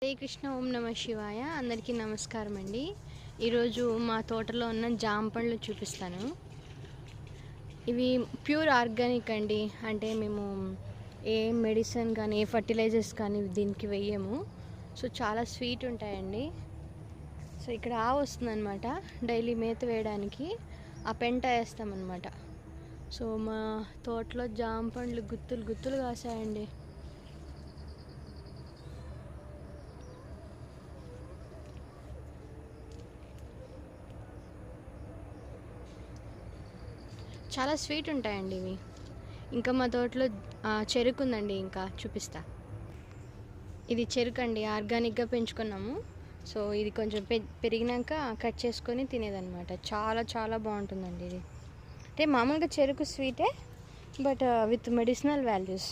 హరే కృష్ణ, ఓం నమ శివాయ. అందరికీ నమస్కారం అండి. ఈరోజు మా తోటలో ఉన్న జామ పండ్లు చూపిస్తాను. ఇవి ప్యూర్ ఆర్గానిక్ అండి. అంటే మేము ఏ మెడిసిన్ కానీ ఏ ఫర్టిలైజర్స్ కానీ దీనికి వేయము. సో చాలా స్వీట్ ఉంటాయండి. సో ఇక్కడ ఆవు వస్తుందన్నమాట. డైలీ మేత వేయడానికి ఆ పెంట వేస్తామన్నమాట. సో మా తోటలో జామ పండ్లు గుత్తులు గుత్తులు కాసాయండి. చాలా స్వీట్ ఉంటాయండి ఇవి. ఇంకా మా తోటలో చెరుకు ఉందండి, ఇంకా చూపిస్తా. ఇది చెరుకు అండి, ఆర్గానిక్గా పెంచుకున్నాము. సో ఇది కొంచెం పెరిగినాక కట్ చేసుకొని తినేదన్నమాట. చాలా చాలా బాగుంటుందండి ఇది. అంటే మామూలుగా చెరుకు స్వీటే, బట్ విత్ మెడిసినల్ వాల్యూస్.